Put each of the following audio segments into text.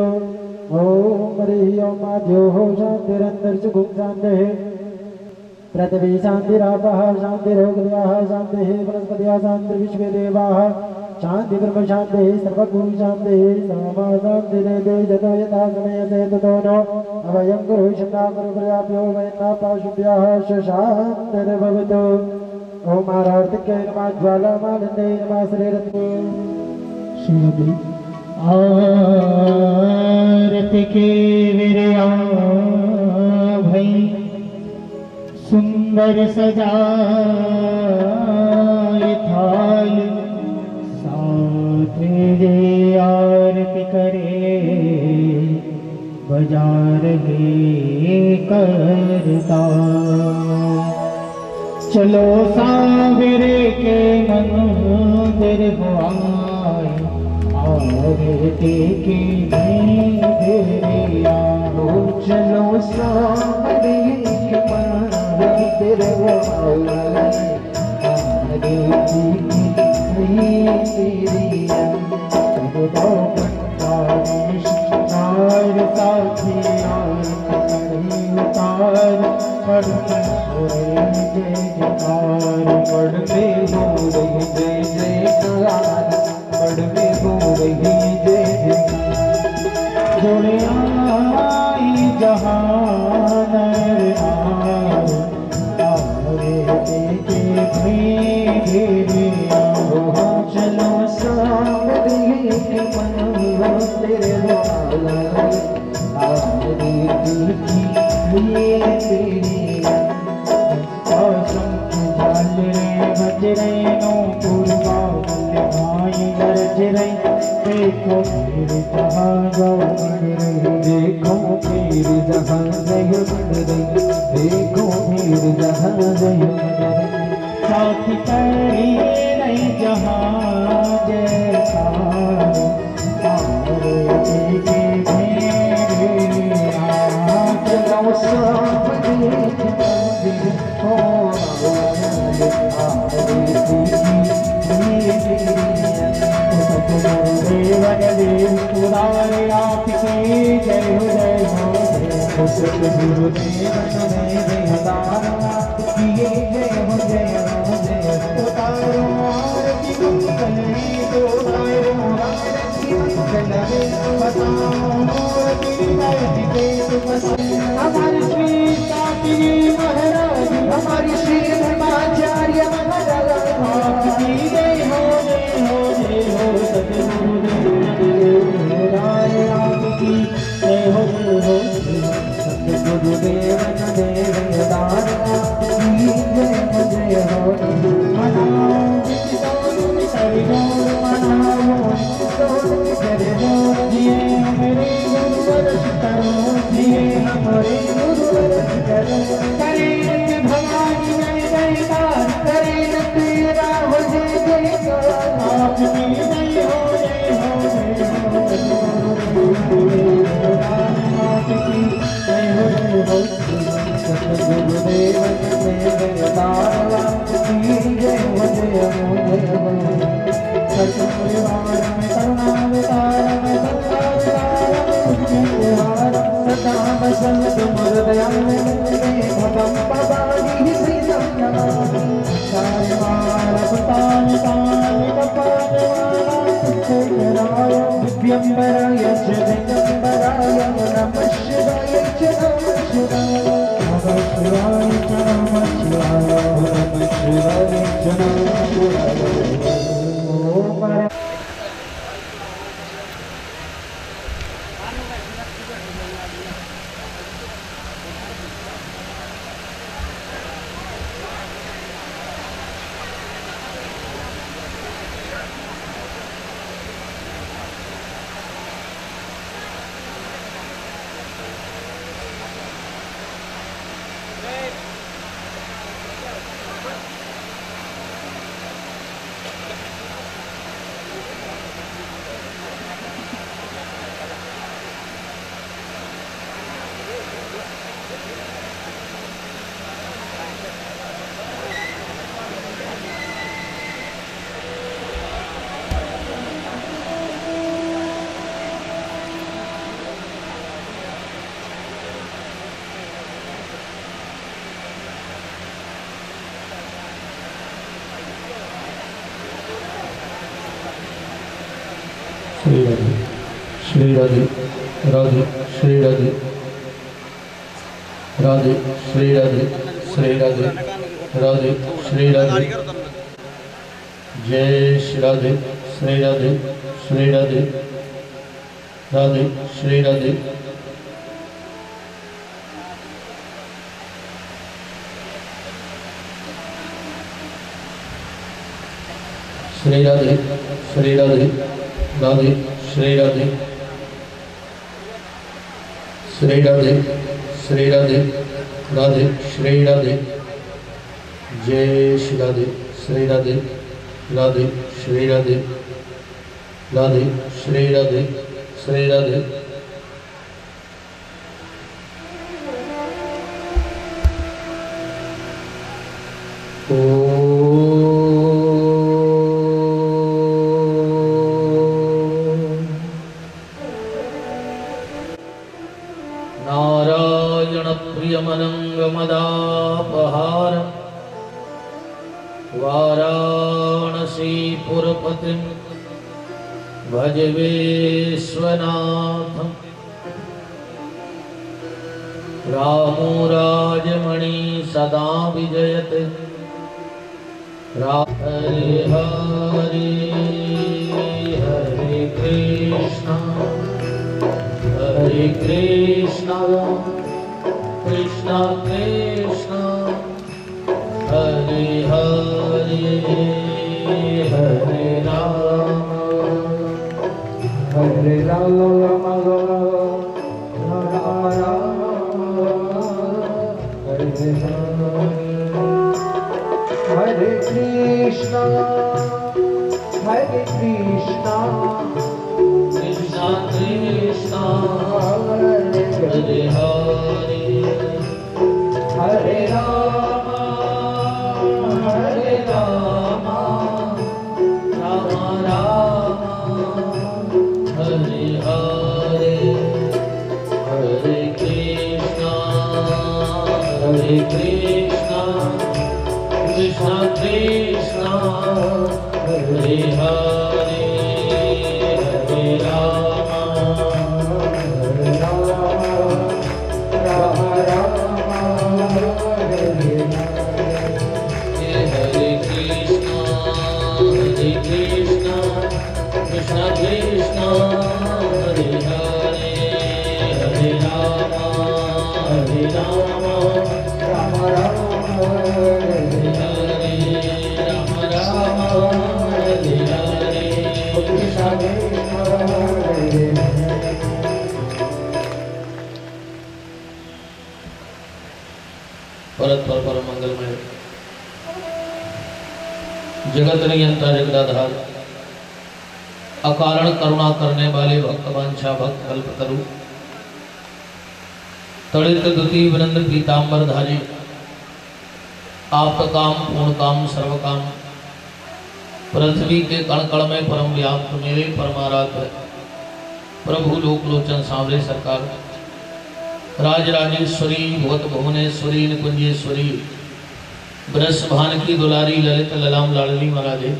ओम हरि ओम आद्यो शांतिरंतरिक्ष गुम शांति पृथ्वी शांतिरापः शांतिरोगदयाः शांतिः वनस्पतयः शान्तिर्विश्वेदेवाः शांति ब्रह्म शांति सर्वभूत शांति सामा शांति देवे जतो यथा समयते ततो नो अवयं गुरु शब्दा गुरु प्रजाप्यो वयना पाशुभ्यः शांतिर्भवतु ओम आरार्तिके नमः ज्वालामालिन्ये नमः श्रीरत्ने श्रीरत्ने आरती के विरया भई सुंदर सजाए थाल साथ जे आरती करे बजा रहे करता चलो सावरे के मंदिर हो आए आरती की भेरिया हो चलो सावरे के मंदिर हो आए आरती की भेरिया दो पंचार साथी उतार पढ़ने हो जय जयकार पढ़ने हो रही जय जयकार पढ़ने हो रही जय जयकार जोड़े आई जहान के भेरिया चलो सावरे के मंदिर हो आरती की भेरिया बजरे नो पूर्वा भाई गरज रही देखो फिर जहाँ गवन रही देखो फिर जहाँ जय बन रही देखो फिर जहाँ जय बन रही साथ करी नहीं जहाँ जैसा आरती के भेरिया चलो सावरे के मंदिर हो देवन देव पुरारे आपके जय हो जय हो सतगुरु देवन देव आपकी जय हो जय हो जय उतारो आरती मंगल तो आरो आरती मंगल बताओ आरती के हमारी श्री काकी महाराज हमारी श्री धर्माचार्य महाराज आपकी जय हो जय हो जय हो सतगुरु देव आपकी जय हो सतगुरु देवन देव आपकी जय हो जय हो मनाओ जिए हमारे गुरुवर करो जिए हमारे गुरुवर करो करे भगवानी जय जयकार करे तेरा हो जय जयकार आपकी जय हो जय हो जय हो आपकी जय हो जय हो सतगुरु देवन देव आपकी जय हो जय हो जय हो परिवार में करुणावतार में सदा बसंत मुरदया में भगम पवानी श्री नमामि सारे मार तान कपाल दिव्यंबराय च दिगंबराय नमः शिवाय च नमः शिवाय नमः शिवाय नमः शिवाय नमः शिवाय च नमः शिवाय ओम श्री राधे राधे श्री राधे राधे श्री राधे श्री राधे राधे श्री राधे जय श्री राधे श्री राधे श्री राधे राधे श्री राधे श्री राधे श्री राधे राधे श्री राधे श्री राधे श्री राधे राधे श्री राधे जय श्री राधे श्री राधे राधे श्री राधे राधे श्री राधे श्री राधे प्रियमनंगमदापहार वाराणसीपुरपतिं भज विश्वनाथं रामो राजमणि सदा विजयते हरे हरे हरे कृष्णा कृष्णा कृष्णा हरे हरे हरे राम हरे राम राम राम हरे हरे कृष्णा कृष्णा कृष्णा हरे हरे हरे राम राम राम हरे हरे हरे कृष्णा कृष्णा कृष्णा हरे हरे हरे राम राम राम हरे हरे कृष्णा कृष्णा कृष्णा हरे हरे हरे राम राम हरे हरे राम हरे हरे कृष्णा हरे परस्पर परम मंगलमय जगत नियंता जगदाधार अकारण करुणा करने वाले भक्त वांछा भक्त कल्पतरु तड़ित दुति विनंद पीतांबर धारी आप काम पूर्ण काम सर्व काम पृथ्वी के कण कण में परम व्याप्त मेरे परमाराध्य प्रभु लोक लोचन सांवरे सरकार राजराजेश्वरी भूत भुवनेश्वरी निकुंजेश्वरी बृषभान की दुलारी ललित ललाम लाडली महाराजे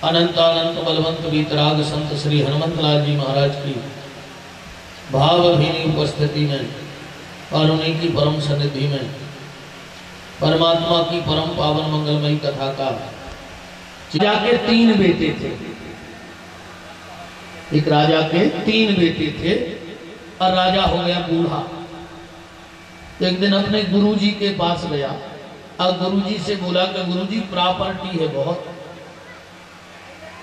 अनंत अनंत बलवंत वीतराग संत श्री हनुमत लाल जी महाराज की भावभीनी उपस्थिति में और उन्हीं की परम सन्निधि में परमात्मा की परम पावन मंगलमयी कथा का राजा के 3 बेटे थे। एक राजा के 3 बेटे थे और राजा हो गया बूढ़ा। एक दिन अपने गुरुजी के पास गया और गुरुजी से बोला कि गुरुजी प्रॉपर्टी है बहुत,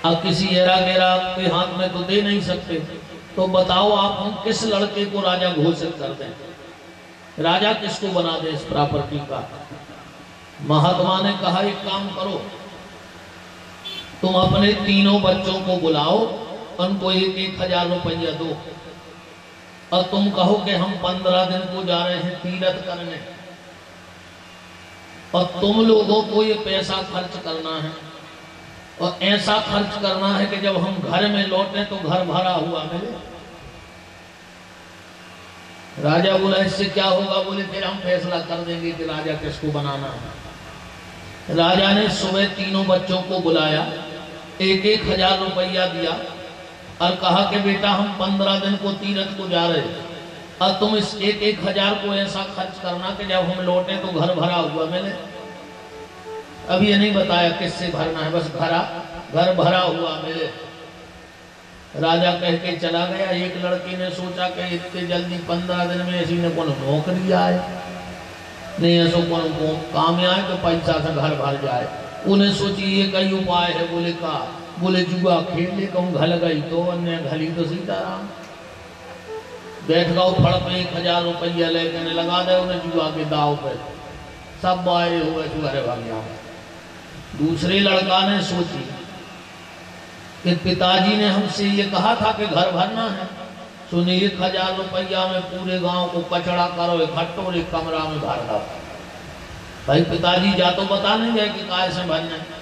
अब किसी एरा गेरा के हाथ में तो दे नहीं सकते, तो बताओ आप हम किस लड़के को राजा घोषित कर दें, राजा किसको बना दे इस प्रॉपर्टी का। महात्मा ने कहा एक काम करो, तुम अपने 3 बच्चों को बुलाओ, उनको 1,000 रुपया दो और तुम कहो कि हम 15 दिन को जा रहे हैं तीरथ करने और तुम लोगों को ये पैसा खर्च करना है और ऐसा खर्च करना है कि जब हम घर में लौटे तो घर भरा हुआ मिले। राजा बोला इससे क्या होगा? बोले फिर हम फैसला कर देंगे कि राजा किसको बनाना है। राजा ने सुबह 3 बच्चों को बुलाया, 1,000 रुपया दिया और कहा कि बेटा हम 15 दिन को तीरथ को जा रहे, और तुम इस 1,000 को ऐसा खर्च करना कि जब हम लौटे तो घर भरा हुआ मिले। अब ये नहीं बताया किससे भरना है, बस घर भरा हुआ मिले। राजा कह के चला गया। एक लड़की ने सोचा कि इतने जल्दी 15 दिन में ऐसी ने कौन नौकरी आए, नहीं ऐसा कौन काम आए तो पैसा से घर भर जाए। उन्हें सोची ये कई उपाय है। बोले जुआ खेल ले कहूँ घल गई तो अन्य घली तो सीताराम। बैठ गओ फड़ पे 1,000 रुपया लेकर लगा दे उन्हें जुआ के दाव पे, सब आए हुए घर भाग गया। दूसरे लड़का ने सोची कि पिताजी ने हमसे ये कहा था कि घर भरना है, सुने 1,000 रुपया में पूरे गांव को कचड़ा करो इकट्ठो और एक कमरा में भर दो। भाई पिताजी जा तो बता नहीं गए कि काय से भरना है।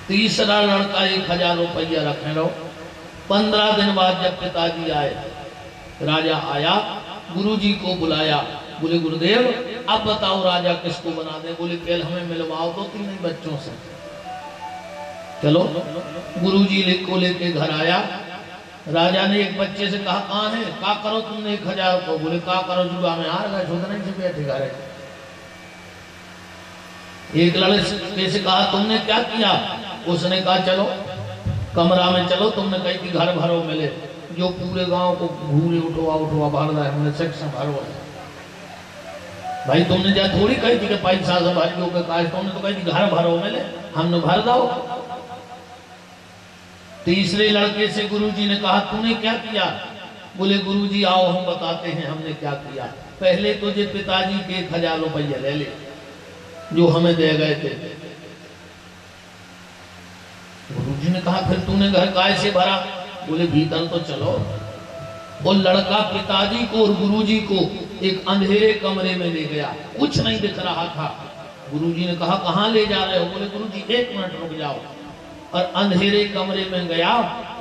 तीसरा लड़का 1,000 रुपया रखे लो। 15 दिन बाद जब पिताजी आए, राजा आया, गुरुजी को बुलाया। बोले गुरुदेव अब बताओ राजा किसको बना दे। बोले कल हमें मिलवाओ तो 3 बच्चों से। चलो गुरुजी को लेके घर आया। राजा ने एक बच्चे से कहा कहाँ है, का करो तुमने 1,000 को। बोले का करो जुआ में हार गए, सोचना से बैठे घर। एक लड़के से कहा तुमने क्या किया। उसने कहा चलो कमरा में चलो, तुमने कही कि घर भरो मिले, जो पूरे गांव को घूरे उठवा भर रहा है, हमने सेक्शन भरो। भाई तुमने जा थोड़ी कही थी कि पैसा से भरियो के काज, तुमने तो कही थी घर भरो मिले, हमने भर दो। तीसरे लड़के से गुरुजी ने कहा तूने क्या किया। बोले गुरुजी आओ हम बताते हैं हमने क्या किया। पहले तुझे पिताजी के 1,000 रुपया ले ले जो हमें दे गए थे। गुरुजी ने कहा फिर तूने घर काय से भरा। बोले भीतर तो चलो। वो लड़का पिताजी को और गुरुजी को एक अंधेरे कमरे में ले गया, कुछ नहीं दिख रहा था। गुरुजी ने कहा कहाँ ले जा रहे हो। बोले गुरुजी 1 मिनट रुक जाओ। और अंधेरे कमरे में गया,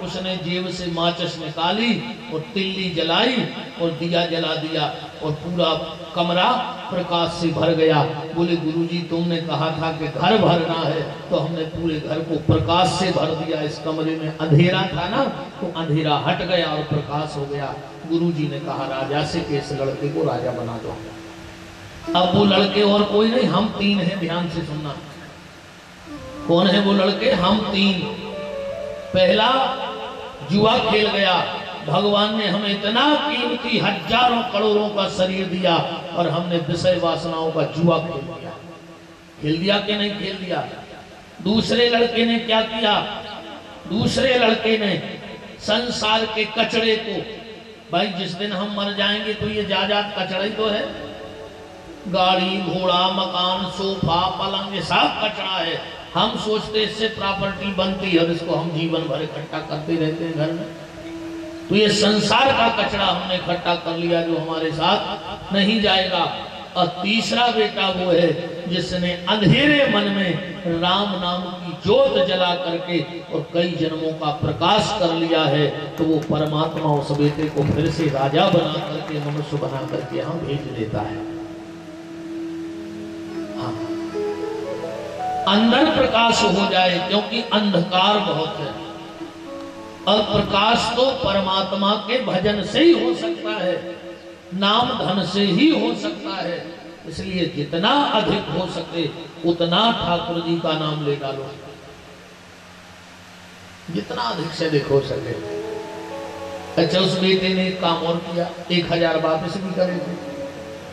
उसने जेब से माचिस निकाली और तिल्ली जलाई और दिया जला दिया और पूरा कमरा प्रकाश से भर गया। बोले गुरुजी तुमने कहा था कि घर भरना है, तो हमने पूरे घर को प्रकाश से भर दिया। इस कमरे में अंधेरा था ना, तो अंधेरा हट गया और प्रकाश हो गया। गुरुजी ने कहा राजा से कि इस लड़के को राजा बना दो। अब वो लड़के और कोई नहीं, हम 3 हैं, ध्यान से सुनना। कौन है वो लड़के? हम 3। पहला जुआ खेल गया, भगवान ने हमें इतना कीमती हजारों करोड़ों का शरीर दिया और हमने विषय वासनाओं का जुआ खेल दिया कि नहीं खेल दिया। दूसरे लड़के ने क्या किया? दूसरे लड़के ने संसार के कचड़े को, भाई जिस दिन हम मर जाएंगे तो ये जायदाद कचड़ा ही तो है, गाड़ी घोड़ा मकान सोफा पलंग ये सब कचड़ा है। हम सोचते इससे प्रॉपर्टी बनती है और इसको हम जीवन भर इकट्ठा करते रहते हैं घर में। तो ये संसार का कचरा हमने इकट्ठा कर लिया जो हमारे साथ नहीं जाएगा। और तीसरा बेटा वो है जिसने अंधेरे मन में राम नाम की ज्योत जला करके और कई जन्मों का प्रकाश कर लिया है, तो वो परमात्मा उस बेटे को फिर से राजा बना करके मनुष्य बना करके हम भेज देता है। हाँ, अंदर प्रकाश हो जाए, क्योंकि अंधकार बहुत है और प्रकाश तो परमात्मा के भजन से ही हो सकता है, नाम धन से ही हो सकता है। इसलिए जितना अधिक हो सके उतना ठाकुर जी का नाम ले डालो, जितना अधिक से अधिक हो सके। अच्छा, उस बेटे ने एक काम और किया, 1000 वापस भी करेंगे,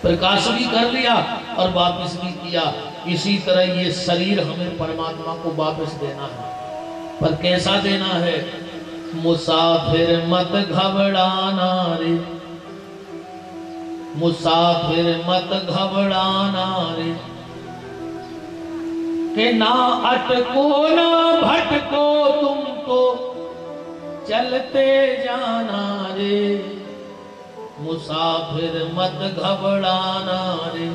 प्रकाश भी कर लिया और वापस भी किया। इसी तरह ये शरीर हमें परमात्मा को वापस देना है, पर कैसा देना है? मुसाफिर मत घबराना रे, मुसाफिर मत घबराना रे, के ना अटको ना भटको तुम तो चलते जाना रे, मुसाफिर मत घबराना रे,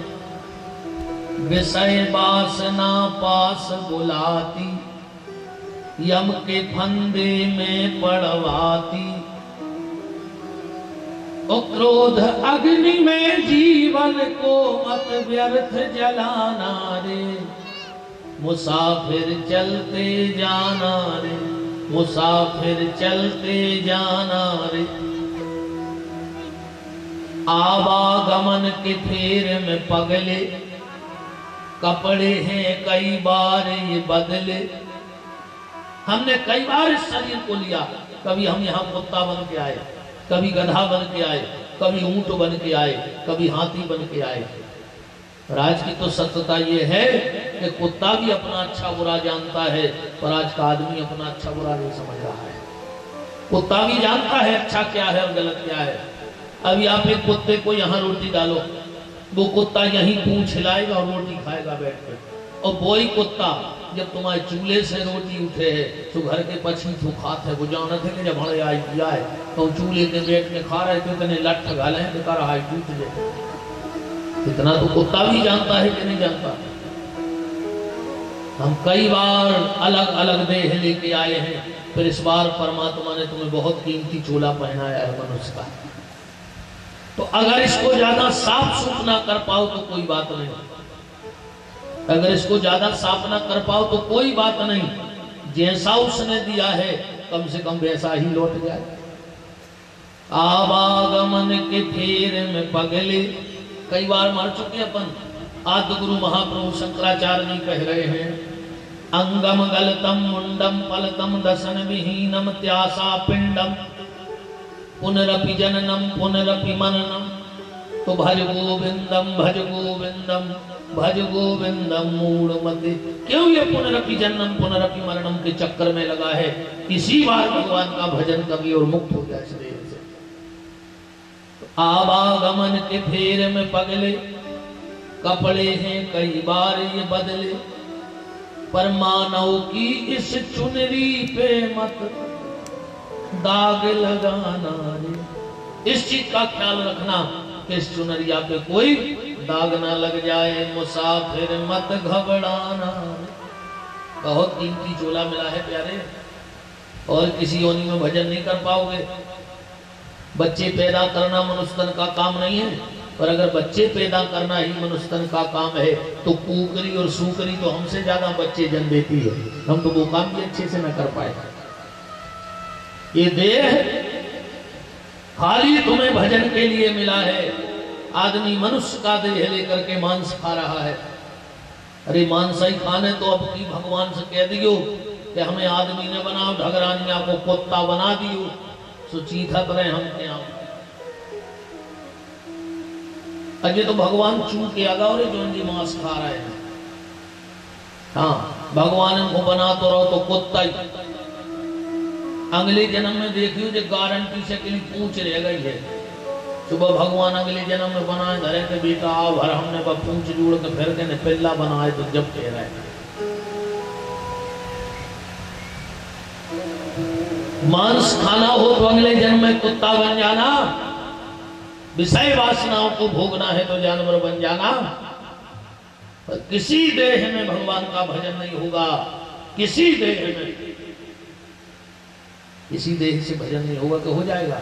विषय वासना पास बुलाती, यम के फंदे में पड़वाती, और क्रोध अग्नि में जीवन को मत व्यर्थ जलाना रे, मुसाफिर चलते जाना रे। मुसाफिर चलते जाना रे, आवागमन के फेर में पगले, कपड़े हैं कई बार ये बदले। हमने कई बार इस शरीर को लिया, कभी हम यहाँ कुत्ता बन के आए, कभी गधा बन के आए, कभी ऊंट बन के आए, कभी हाथी बन के आए। आज की तो सत्यता ये है कि कुत्ता भी अपना अच्छा बुरा जानता है, पर आज का आदमी अपना अच्छा बुरा नहीं समझ रहा है। कुत्ता भी जानता है अच्छा क्या है और गलत क्या है। अभी आप एक कुत्ते को यहाँ रोटी डालो, वो कुत्ता यहीं पूंछ हिलाएगा और रोटी खाएगा बैठ कर। और वही कुत्ता जब तुम्हारे चूल्हे से रोटी उठे है तो घर के पछी तो खाते है, वो जानते थे कि जब हमारे आज दिया है तो चूल्हे के बैठ में खा रहे थे, इतने लठ गाले हैं बेकार हाई टूट जाए। इतना तो कुत्ता भी जानता है कि नहीं जानता। हम कई बार अलग अलग देह लेके आए हैं, फिर इस बार परमात्मा ने तुम्हें बहुत कीमती चोला पहनाया है मनुष्य का। तो अगर इसको ज्यादा साफ सुफ ना कर पाओ तो कोई बात नहीं, अगर इसको ज्यादा साफ ना कर पाओ तो कोई बात नहीं। जैसा उसने दिया है कम से कम वैसा ही लौट जाए। आवागमन के फेर में पगले, कई बार मर चुके अपन। आद्य गुरु महाप्रभु शंकराचार्य जी कह रहे हैं, अंगम गलतम मुंडम पलतम दसन विहीनम त्यासा पिंडम पुनरपि जननम पुनरपि मननम। तो भज गोविंदम भज गोविंदम भज गोविंदम मूढ़मते। क्यों ये पुनरपि जन्म पुनरपि मरणम के चक्कर में लगा है? इसी बार भगवान का भजन कभी और मुक्त हो जाए शरीर से। आवागमन के फेर में पगले, कपड़े हैं कई बार ये बदले, पर मानव की इस चुनरी पे मत दाग लगाना रे। इस चीज का ख्याल रखना कि इस चुनरिया पे कोई दाग ना लग जाए। मुसाफिर मत घबराना। बहुत कीमती चोला मिला है प्यारे, और किसी योनि में भजन नहीं कर पाओगे। बच्चे पैदा करना मनुष्य तन का काम नहीं है, पर अगर बच्चे पैदा करना ही मनुष्य तन का काम है तो कुकरी और सूकरी तो हमसे ज्यादा बच्चे जन्म देती है। हम तो वो काम भी अच्छे से न कर पाए। ये देह खाली तुम्हें भजन के लिए मिला है। आदमी मनुष्य का देह लेकर के मांस खा रहा है। अरे मांस ही खाने तो अब की भगवान से कह दियो कि हमें आदमी ने बनाओ, ढगरानिया को कुत्ता बना दियो, सो चीथा तरह हम क्या। अजय तो भगवान चू के आगा और जो जी मांस खा रहे हैं। हाँ, भगवान को बना तो रहो तो कुत्ता ही। अगले जन्म में देखियो जो गारंटी से कहीं पूछ रह गई है। सुबह भगवान अगले जन्म में बनाए धरे थे बेटा आओ भर, हमने पूछ जोड़ के फिर के पिल्ला बनाए तो जब कह रहे मांस खाना हो तो अगले जन्म में कुत्ता बन जाना। विषय वासनाओं को भोगना है तो जानवर बन जाना। पर किसी देह में भगवान का भजन नहीं होगा। किसी देह में, किसी देह से भजन नहीं होगा तो हो जाएगा।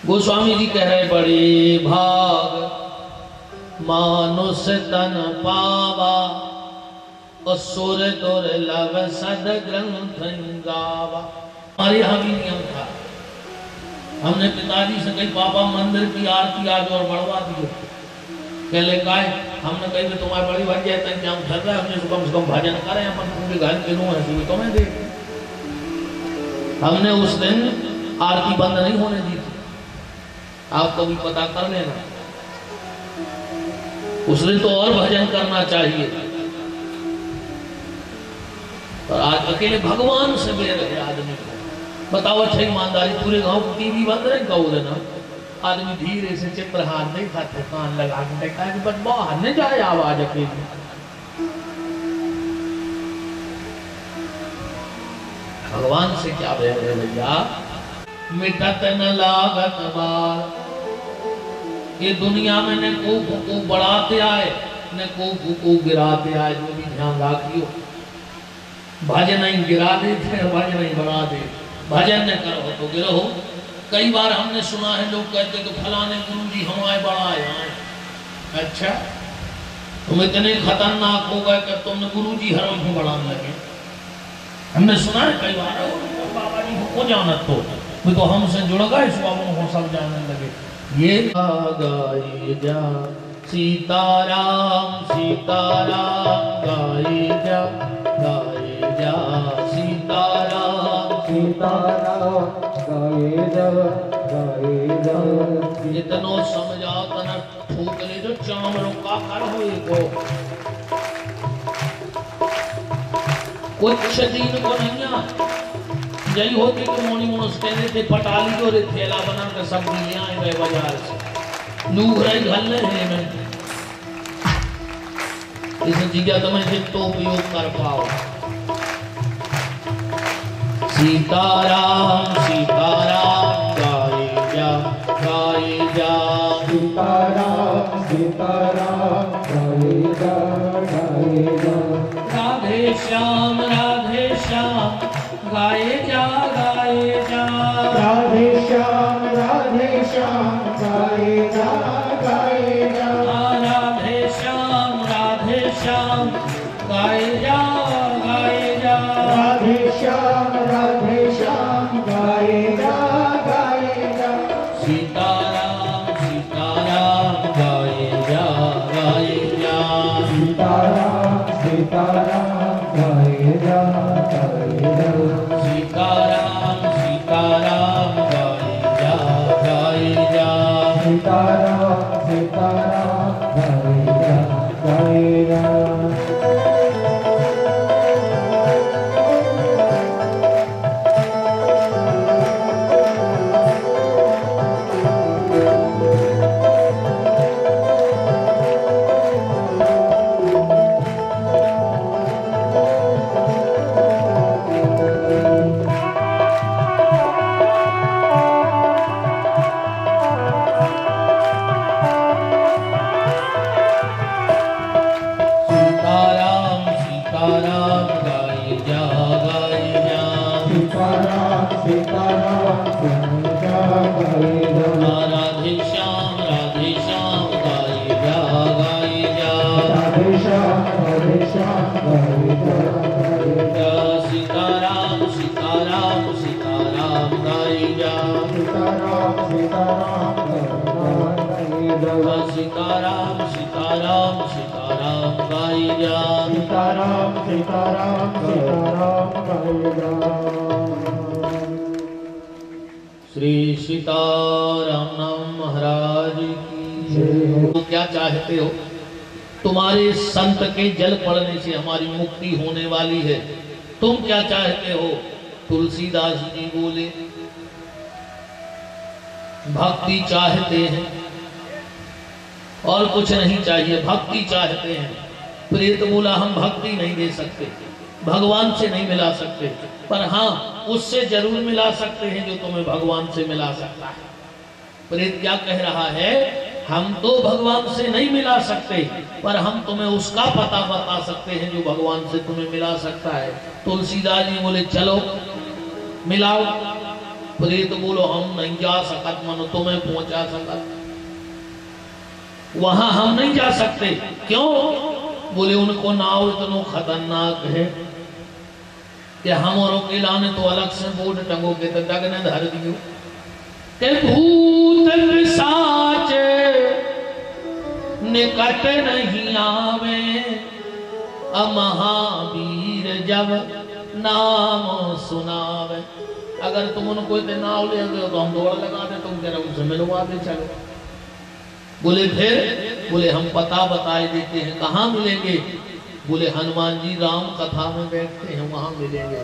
गोस्वामी जी कह रहे बड़े भाग मानुष तन पावा, असुर दुर्लभ सद ग्रंथ गावा। हमारे यहाँ भी नियम था, हमने पिताजी से कही पापा मंदिर की आरती आज और बढ़वा दी। कहले काय हमने कही तुम्हारी बड़ी बन जाए तक क्या उठल रहा है, हमने कम से कम भजन करें अपन पूरे घर के लोग हैं तुम्हें दे। हमने उस दिन आरती बंद नहीं होने दी थी, आपको भी पता कर लेना। उस दिन तो और भजन करना चाहिए, पर आज अकेले भगवान से बेर है आदमी को। बताओ अच्छा ईमानदारी, पूरे गांव को टीवी बंद रहे कहो देना, आदमी धीरे से चित्रहार नहीं खाते, कान लगा के देखा है कि बस बाहर नहीं जाए आवाज अकेली। भगवान से क्या बैर है भैया? मिटत न लागत बार। ये दुनिया में न को बढ़ाते आए न को गिराते आए। जो भी ध्यान रखियो, भजन नहीं गिरा देते, भजन नहीं बढ़ा दे। भजन न करो तो गिरो। कई बार हमने सुना है लोग कहते कि फलाने गुरुजी हमारे बढ़ाए हैं। अच्छा, तुम इतने खतरनाक हो गए कि तुमने गुरुजी हर रोज बढ़ाने लगे। हमने सुना है कई बार। को जानत तो वो तो हमसे जुड़ गए, इस बाबू को सब जानने लगे। ये गाई जा सीताराम सीताराम गाई जा सीताराम सीताराम गाए जब जितनो समझाओ तना फूक ले जो चामरों का कर हो को कुछ दिन को नहीं आ जई होती कि मोनी मोनस कहते थे पटाली और थैला बना कर सब ले आए गए बाजार से लूग रही घल है में इस जगह तुम्हें से तो उपयोग कर पाओ। सीताराम सीताराम गाए जा सीताराम सीताराम गाए जा राधे श्याम गाए जा राधे श्याम गाए जा राधे श्याम गाए जा राधे श्याम गाए जा राधे श्याम गाए जा सीताराम सीताराम गाए जा सीताराम सीताराम गाए जा सीताराम सीताराम गाए जा सीताराम सीताराम गाए जा सीताराम सीताराम सीताराम गाई जा सीताराम सीताराम सीताराम गाए जा श्री सीताराम नाम महाराज की जय। तो क्या चाहते हो? तुम्हारे संत के जल पड़ने से हमारी मुक्ति होने वाली है। तुम क्या चाहते हो? तुलसीदास जी बोले भक्ति चाहते हैं और कुछ नहीं चाहिए, भक्ति चाहते हैं। प्रेत बोला हम भक्ति नहीं दे सकते, भगवान से नहीं मिला सकते, पर हाँ उससे जरूर मिला सकते हैं जो तुम्हें भगवान से मिला सकता है। प्रेत क्या कह रहा है? हम तो भगवान से नहीं मिला सकते, पर हम तुम्हें उसका पता बता सकते हैं जो भगवान से तुम्हें मिला सकता है। तुलसीदास जी बोले चलो मिलाओ। प्रेत बोलो हम नहीं जा सकत, मनो तुम्हें पहुंचा सकत, वहां हम नहीं जा सकते। क्यों? बोले उनको नाव इतना खतरनाक है कि हम और अकेला तो अलग से बोर्ड टंगो के तो जग ने धर दियो के भूत पिशाच निकट नहीं आवे, महावीर जब नाम सुनावे। अगर तुम उनको इतने नाव ले गए तो हम दौड़ लगा दे, तुम कह रहे उनसे मिलवा दे चलो। बोले फिर? बोले हम पता बताए देते हैं। कहाँ मिलेंगे? बोले हनुमान जी राम कथा में बैठते हैं वहां मिलेंगे।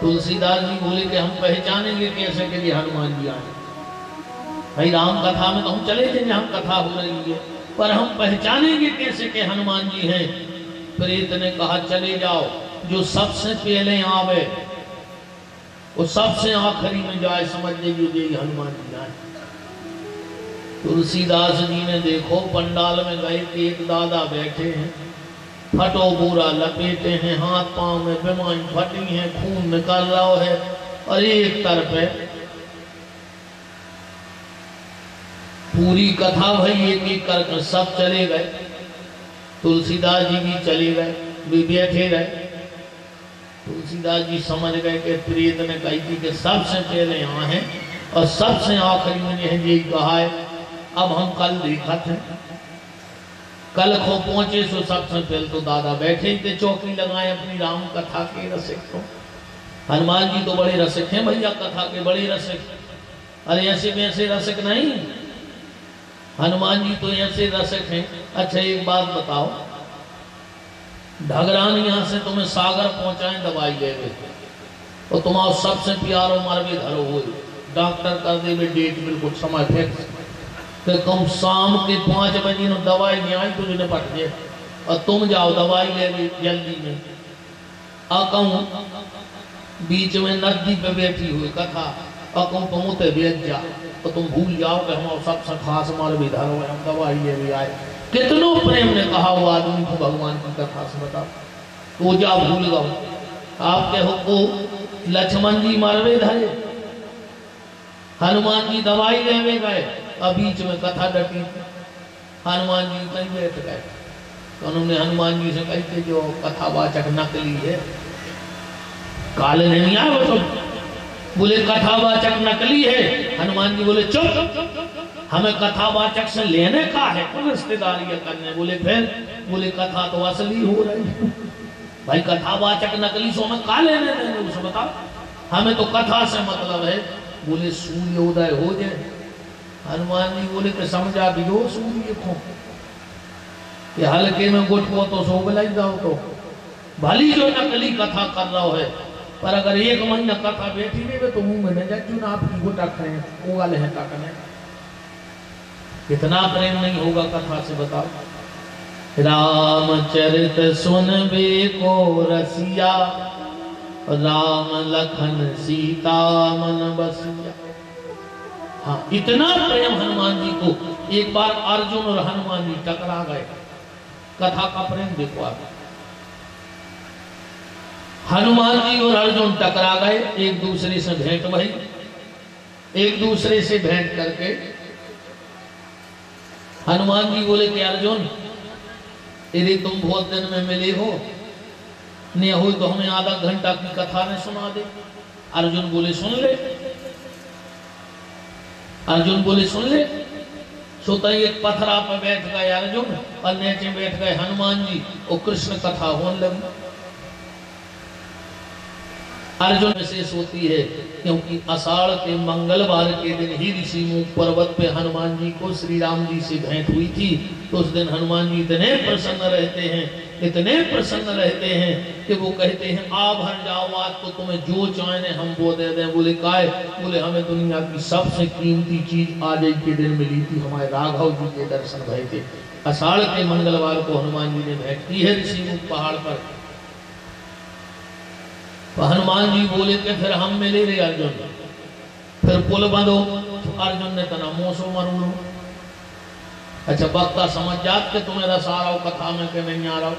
तुलसीदास जी बोले कि हम पहचानेंगे कैसे के लिए हनुमान जी आए? भाई राम कथा में तो हम चले थे जहां कथा हो रही है, पर हम पहचानेंगे कैसे के हनुमान जी हैं? प्रेत ने कहा चले जाओ, जो सबसे पहले आवे वो सबसे आखिरी में जाए, समझ लीजिए हनुमान जी आए। तुलसीदास जी ने देखो पंडाल में गए कि एक दादा बैठे हैं, फटो बोरा लपेटे हैं, हाथ पांव में बीमारी फटी है, खून निकल रहा है, और एक तरफ है पूरी कथा भाई एक एक कर सब चले गए। तुलसीदास जी भी चले गए, भी बैठे रहे। तुलसीदास जी समझ गए कि प्रेत ने कही थी कि सबसे पहले यहाँ है और सबसे आखिरी में यही कहा है। अब हम कल देखा थे, कल खो पहुंचे सो सबसे पहले तो दादा बैठे थे चौकी लगाए अपनी राम कथा के रसिक को। हनुमान जी तो बड़े रसिक हैं भैया, कथा के बड़े रसिक। अरे ऐसे वैसे रसिक नहीं, हनुमान जी तो ऐसे रसिक हैं। अच्छा एक बात बताओ, ढगरान यहाँ से तुम्हें सागर पहुंचाएं दवाई लेके और तुम्हारा सबसे प्यारो मरबे धरो हुए, डॉक्टर कर दे डेट बिल्कुल समय फिक्स कि तुम शाम के 5 बजे न दवाई नहीं आई तुझे निपट गए और तुम जाओ दवाई ले जल्दी में। कहूँ बीच में नदी पे बैठी हुई कथा और कहूँ तुम उते बेच जा तो तुम भूल जाओ कि हम सबसे खास मरबे धरो हम दवाई ले भी आए। कितनों प्रेम ने कहा वो आदमी को भगवान की कथा से बताओ, तो जा भूल गए। आपके हो लक्ष्मण जी मरवे धरे, हनुमान जी दवाई लेवे गए और बीच में कथा डटी। हनुमान जी कहीं बैठ गए तो उन्होंने हनुमान जी से कही कि जो कथावाचक नकली है, काले नहीं आए वो तो बोले कथावाचक नकली है। हनुमान जी बोले चुप, हमें कथावाचक से लेने का है, रिश्तेदारी करने। बोले फिर, बोले कथा तो असली हो रही भाई, कथावाचक नकली सो हमें का लेने देने उसे बताओ, हमें तो कथा से मतलब है। बोले सूर्योदय हो जाए। हनुमान जी बोले कि समझा दियो सूर्य को कि हल्के में गुटको तो सो बुलाई जाओ तो भली जो नकली कथा कर रहा है, पर अगर 1 महीना कथा बैठी नहीं तो मुंह में न जाए चुना आपकी गुटा करें वो वाले हैं ताकने। कितना प्रेम नहीं होगा कथा से बताओ। रामचरित सुनबे को रसिया, राम लखन सीता मन बसिया। हाँ, इतना प्रेम हनुमान जी को। एक बार अर्जुन और हनुमान जी टकरा गए, कथा का प्रेम देखो आप। हनुमान जी और अर्जुन टकरा गए, एक दूसरे से भेंट भई। एक दूसरे से भेंट करके हनुमान जी बोले कि अर्जुन यदि तुम बहुत दिन में मिले हो नहीं हो तो हमें आधा घंटा की कथा ने सुना दे। अर्जुन बोले सुन ले। अर्जुन बोले सुन ले। सोता ही एक पथरा पर बैठ गए अर्जुन और नीचे बैठ गए हनुमान जी और कृष्ण कथा होने लगी। अर्जुन विशेष होती है क्योंकि आषाढ़ के मंगलवार के दिन ही ऋषिमुख पर्वत पे हनुमान जी को श्री राम जी से भेंट हुई थी। तो उस दिन हनुमान जी इतने प्रसन्न रहते हैं, इतने प्रसन्न रहते हैं कि वो कहते हैं आ भर जाओ, आज तो तुम्हें जो चाहे हम वो दे दें। बोले काय? बोले हमें दुनिया की सबसे कीमती चीज आज एक के दिन मिली थी, हमारे राघव जी के दर्शन भय थे। आषाढ़ के मंगलवार को हनुमान जी ने भेंट की है ऋषिमुख पहाड़ पर। तो हनुमान जी बोले कि फिर हम मिले रे अर्जुन, फिर पुल बंधो। अर्जुन ने तना मोसो मरू लो। अच्छा वक्ता समझ जात के तुम्हें रस आ रहा हो कथा में के नहीं आ रहा हो।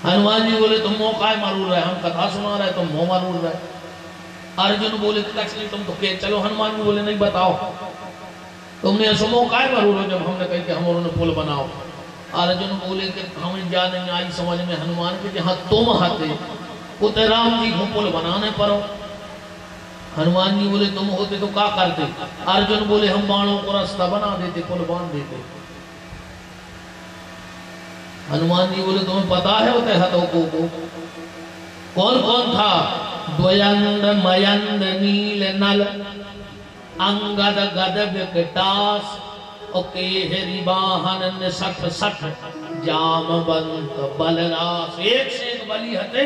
हनुमान जी बोले तुम मौका मरूल रहे, हम कथा सुना रहे तुम मोह मरूल रहे। अर्जुन बोले कछ नहीं तुम तो के चलो। हनुमान जी बोले नहीं बताओ तुमने ऐसा मौका मरूल हो जब हमने कही कि हम उन्होंने पुल बनाओ। अर्जुन बोले कि हमें जा नहीं आई समझ में हनुमान के जहाँ तुम हाथे उते राम जी को पुल बनाने पड़ो। हनुमान जी बोले तुम होते तो क्या करते? अर्जुन बोले हम बाणों को रास्ता बना देते, पुल बांध देते। हनुमान जी बोले तुम्हें पता है होते हथों को कौन कौन था? द्वयंद मयंद नील नल अंगद गद विकटास केहरी वाहन सठ सठ जामवंत बलरास। एक से एक बलि हते,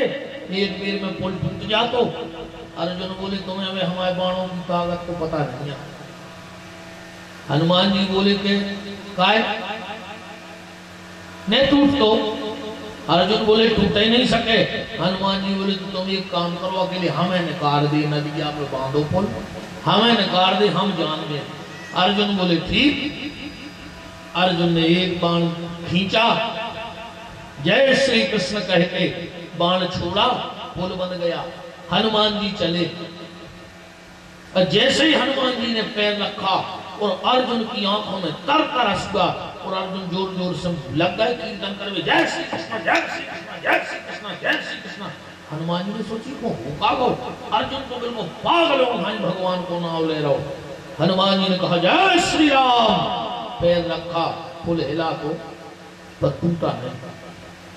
एक बेर में पुल टूट जा तो। अर्जुन बोले तुम्हें हमें हमारे बाणों की ताकत को पता नहीं है। हनुमान जी बोले के काय नहीं टूट तो। अर्जुन बोले टूट ही नहीं सके। हनुमान जी बोले तुम एक काम करो, अकेले हमें निकाल दे, नदिया पे बांधो पुल, हमें निकाल दे, हम जान गए। अर्जुन बोले ठीक। अर्जुन ने एक बाण खींचा, जय श्री कृष्ण कहते बाण छोड़ा, पुल बन गया। हनुमान जी चले और जैसे ही हनुमान जी ने पैर रखा और अर्जुन की आंखों में तर तरस हुआ और अर्जुन जोर जोर से लग गए कीर्तन करवे, जय श्री कृष्ण जय श्री कृष्ण जय श्री कृष्ण जय श्री कृष्ण। हनुमान जी ने सोची को होगा गो अर्जुन को बिल्कुल पागल हो भाई भगवान को नाम ले रहा हो। हनुमान जी ने कहा जय श्री राम, पैर रखा, पुल हिला तो पर टूटा नहीं।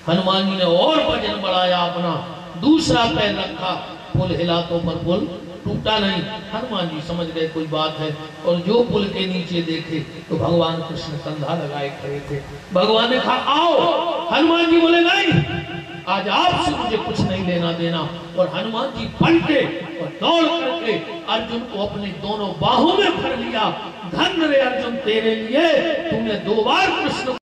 हनुमान जी ने और वजन बढ़ाया अपना, दूसरा पैर रखा, पुल हिला तो पर पुल टूटा नहीं। हनुमान जी समझ गए कोई बात है, और जो पुल के नीचे देखे तो भगवान कृष्ण कंधा लगाए खड़े थे। भगवान ने कहा आओ। हनुमान जी बोले नहीं, आज आपसे मुझे कुछ नहीं लेना देना। और हनुमान जी पलटे और दौड़ करके अर्जुन को अपने दोनों बाहों में भर लिया। धन्य रे अर्जुन तेरे लिए, तूने 2 बार कृष्ण